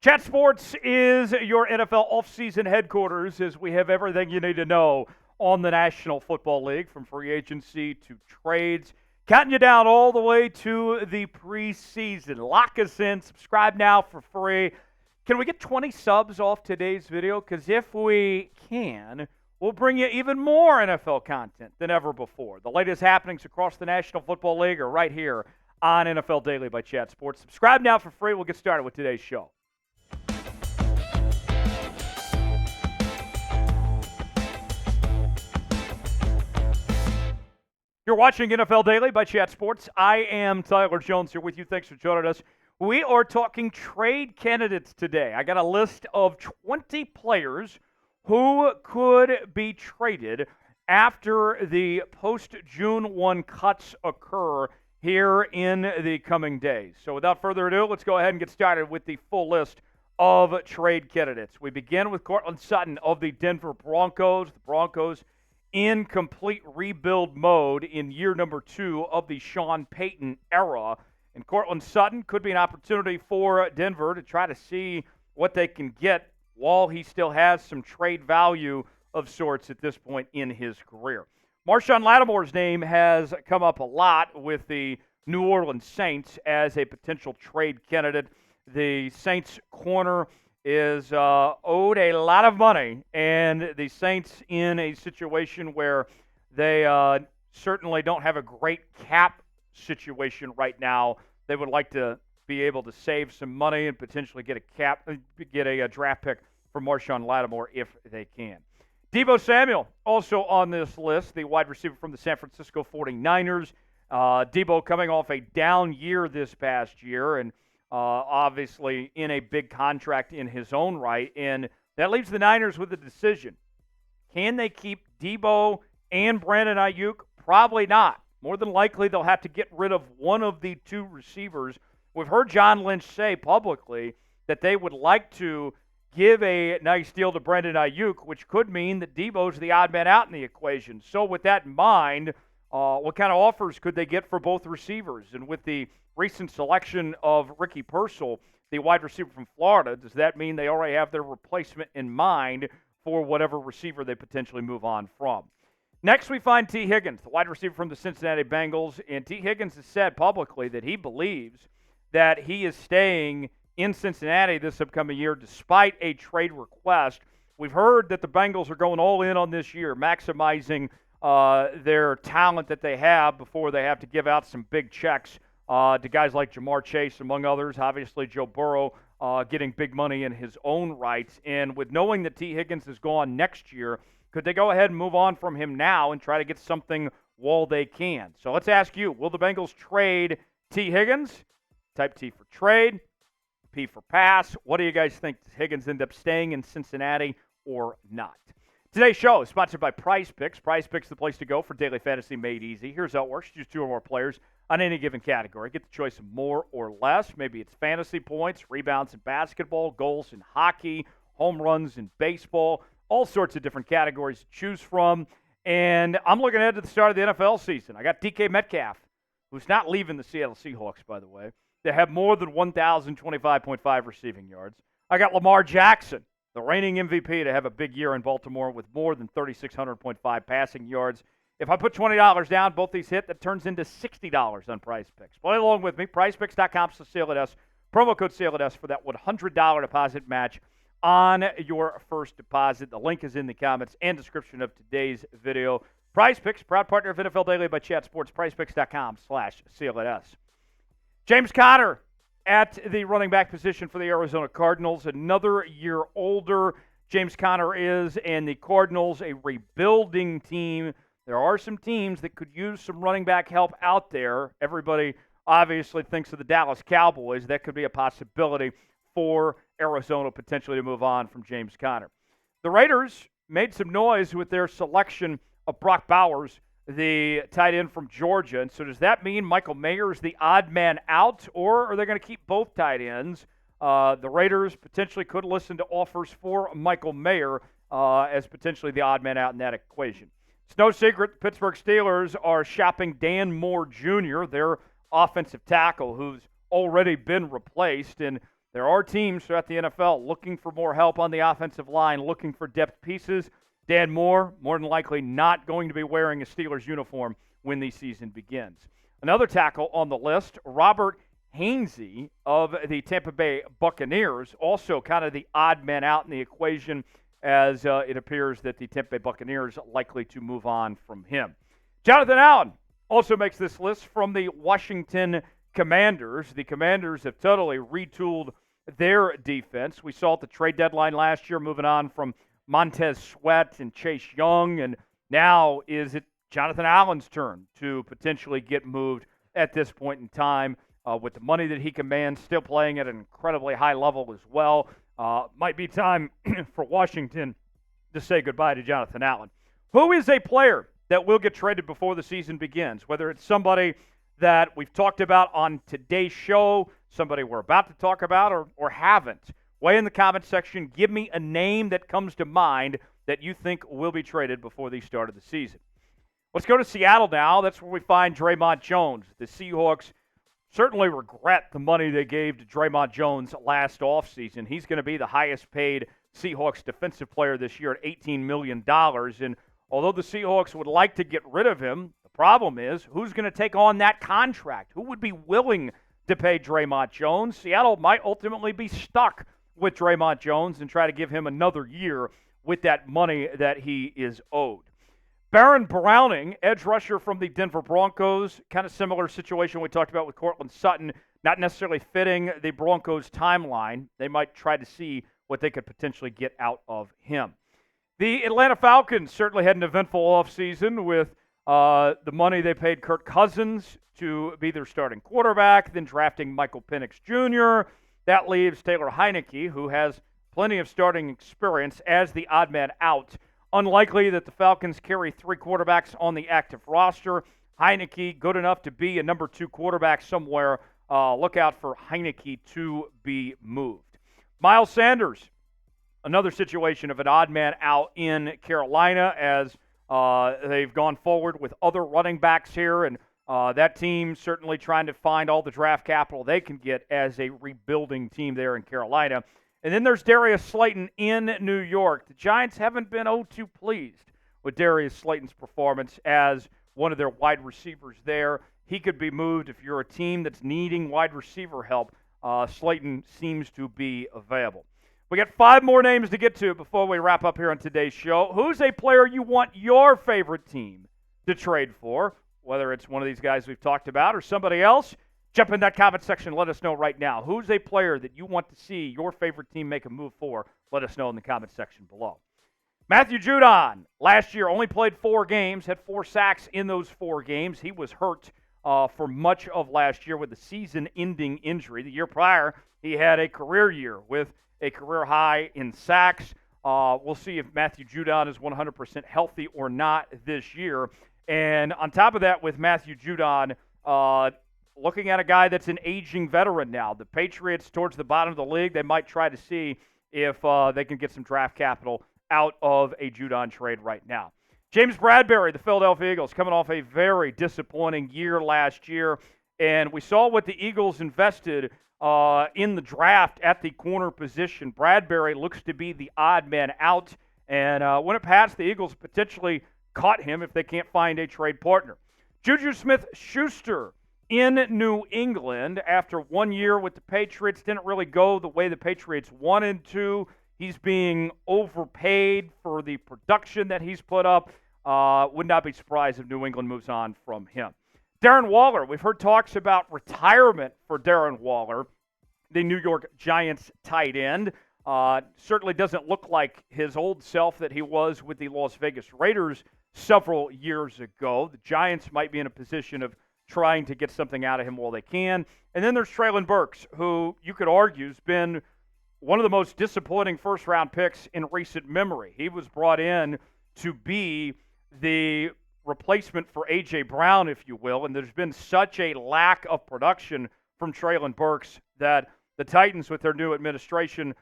Chat Sports is your NFL offseason headquarters as we have everything you need to know on the National Football League, from free agency to trades, counting you down all the way to the preseason. Lock us in. Subscribe now for free. Can we get 20 subs off today's video? Because if we can, we'll bring you even more NFL content than ever before. The latest happenings across the National Football League are right here on NFL Daily by Chat Sports. Subscribe now for free. We'll get started with today's show. You're watching NFL Daily by Chat Sports. I am Tyler Jones here with you. Thanks for joining us. We are talking trade candidates today. I got a list of 20 players who could be traded after the post-June 1 cuts occur here in the coming days. So without further ado, let's go ahead and get started with the full list of trade candidates. We begin with Courtland Sutton of the Denver Broncos. The Broncos in complete rebuild mode in year number 2 of the Sean Payton era. And Courtland Sutton could be an opportunity for Denver to try to see what they can get while he still has some trade value of sorts at this point in his career. Marshon Lattimore's name has come up a lot with the New Orleans Saints as a potential trade candidate. The Saints corner is owed a lot of money, and the Saints in a situation where they certainly don't have a great cap situation right now. They would like to be able to save some money and potentially get a draft pick for Marshon Lattimore if they can. Deebo Samuel also on this list, the wide receiver from the San Francisco 49ers. Deebo coming off a down year this past year, and obviously in a big contract in his own right, and that leaves the Niners with a decision. Can they keep Deebo and Brandon Aiyuk? Probably not. More than likely, they'll have to get rid of one of the two receivers. We've heard John Lynch say publicly that they would like to give a nice deal to Brandon Aiyuk, which could mean that Deebo's the odd man out in the equation. So with that in mind, what kind of offers could they get for both receivers? And with the recent selection of Ricky Pearsall, the wide receiver from Florida, does that mean they already have their replacement in mind for whatever receiver they potentially move on from? Next, we find T. Higgins, the wide receiver from the Cincinnati Bengals. And T. Higgins has said publicly that he believes that he is staying in Cincinnati this upcoming year despite a trade request. We've heard that the Bengals are going all in on this year, maximizing their talent that they have before they have to give out some big checks to guys like Jamar Chase, among others. Obviously, Joe Burrow getting big money in his own rights. And with knowing that T. Higgins is gone next year, could they go ahead and move on from him now and try to get something while they can? So let's ask you, will the Bengals trade T. Higgins? Type T for trade, P for pass. What do you guys think? Does Higgins end up staying in Cincinnati or not? Today's show is sponsored by Prize Picks. Prize Picks is the place to go for daily fantasy made easy. Here's how it works. Choose 2 or more players on any given category. Get the choice of more or less. Maybe it's fantasy points, rebounds in basketball, goals in hockey, home runs in baseball, all sorts of different categories to choose from. And I'm looking ahead to the start of the NFL season. I got DK Metcalf, who's not leaving the Seattle Seahawks, by the way. They have more than 1,025.5 receiving yards. I got Lamar Jackson, the reigning MVP, to have a big year in Baltimore with more than 3,600.5 passing yards. If I put $20 down, both these hit, that turns into $60 on Prize Picks. Play along with me. PrizePicks.com/SaleAtUs. Promo code SaleAtUs for that $100 deposit match on your first deposit. The link is in the comments and description of today's video. Prize Picks, proud partner of NFL Daily by Chat Sports. PrizePicks.com/SaleAtUs. James Conner at the running back position for the Arizona Cardinals. Another year older James Conner is, and the Cardinals, a rebuilding team. There are some teams that could use some running back help out there. Everybody obviously thinks of the Dallas Cowboys. That could be a possibility for Arizona potentially to move on from James Conner. The Raiders made some noise with their selection of Brock Bowers, the tight end from Georgia. And so does that mean Michael Mayer is the odd man out, or are they going to keep both tight ends? The Raiders potentially could listen to offers for Michael Mayer as potentially the odd man out in that equation. It's no secret the Pittsburgh Steelers are shopping Dan Moore Jr., their offensive tackle, who's already been replaced. And there are teams throughout the NFL looking for more help on the offensive line, looking for depth pieces. Dan Moore, more than likely not going to be wearing a Steelers uniform when the season begins. Another tackle on the list, Robert Hainsey of the Tampa Bay Buccaneers, also kind of the odd man out in the equation, as it appears that the Tampa Bay Buccaneers are likely to move on from him. Jonathan Allen also makes this list from the Washington Commanders. The Commanders have totally retooled their defense. We saw at the trade deadline last year, moving on from Montez Sweat and Chase Young, and now is it Jonathan Allen's turn to potentially get moved at this point in time with the money that he commands, still playing at an incredibly high level as well. Might be time for Washington to say goodbye to Jonathan Allen. Who is a player that will get traded before the season begins? Whether it's somebody that we've talked about on today's show, somebody we're about to talk about, or haven't. Weigh in the comments section. Give me a name that comes to mind that you think will be traded before the start of the season. Let's go to Seattle now. That's where we find Dre'Mont Jones. The Seahawks certainly regret the money they gave to Dre'Mont Jones last offseason. He's going to be the highest paid Seahawks defensive player this year at $18 million. And although the Seahawks would like to get rid of him, the problem is who's going to take on that contract? Who would be willing to pay Dre'Mont Jones? Seattle might ultimately be stuck with Dre'Mont Jones and try to give him another year with that money that he is owed. Baron Browning, edge rusher from the Denver Broncos, kind of similar situation we talked about with Courtland Sutton, not necessarily fitting the Broncos' timeline. They might try to see what they could potentially get out of him. The Atlanta Falcons certainly had an eventful offseason with the money they paid Kirk Cousins to be their starting quarterback, then drafting Michael Penix Jr. That leaves Taylor Heineke, who has plenty of starting experience, as the odd man out. Unlikely that the Falcons carry three quarterbacks on the active roster. Heineke, good enough to be a number 2 quarterback somewhere. Look out for Heineke to be moved. Miles Sanders, another situation of an odd man out in Carolina, as they've gone forward with other running backs here, and that team certainly trying to find all the draft capital they can get as a rebuilding team there in Carolina. And then there's Darius Slayton in New York. The Giants haven't been too pleased with Darius Slayton's performance as one of their wide receivers there. He could be moved if you're a team that's needing wide receiver help. Slayton seems to be available. We got 5 more names to get to before we wrap up here on today's show. Who's a player you want your favorite team to trade for? Whether it's one of these guys we've talked about or somebody else, jump in that comment section and let us know right now. Who's a player that you want to see your favorite team make a move for? Let us know in the comment section below. Matthew Judon, last year only played 4 games, had 4 sacks in those 4 games. He was hurt for much of last year with a season-ending injury. The year prior, he had a career year with a career high in sacks. We'll see if Matthew Judon is 100% healthy or not this year. And on top of that, with Matthew Judon, looking at a guy that's an aging veteran now. The Patriots, towards the bottom of the league, they might try to see if they can get some draft capital out of a Judon trade right now. James Bradberry, the Philadelphia Eagles, coming off a very disappointing year last year. And we saw what the Eagles invested in the draft at the corner position. Bradberry looks to be the odd man out. And when it passed, the Eagles potentially caught him if they can't find a trade partner. Juju Smith-Schuster in New England after 1 year with the Patriots. Didn't really go the way the Patriots wanted to. He's being overpaid for the production that he's put up. Would not be surprised if New England moves on from him. Darren Waller. We've heard talks about retirement for Darren Waller, the New York Giants tight end. Certainly doesn't look like his old self that he was with the Las Vegas Raiders several years ago. The Giants might be in a position of trying to get something out of him while they can. And then there's Treylon Burks, who you could argue has been one of the most disappointing first-round picks in recent memory. He was brought in to be the replacement for A.J. Brown, if you will, and there's been such a lack of production from Treylon Burks that the Titans, with their new administration,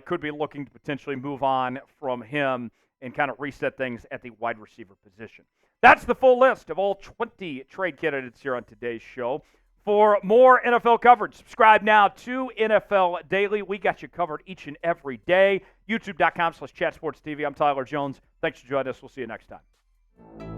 could be looking to potentially move on from him and kind of reset things at the wide receiver position. That's the full list of all 20 trade candidates here on today's show. for more NFL coverage. Subscribe now to NFL Daily. We got you covered each and every day. YouTube.com/ChatSportsTV. I'm Tyler Jones. Thanks for joining us. We'll see you next time.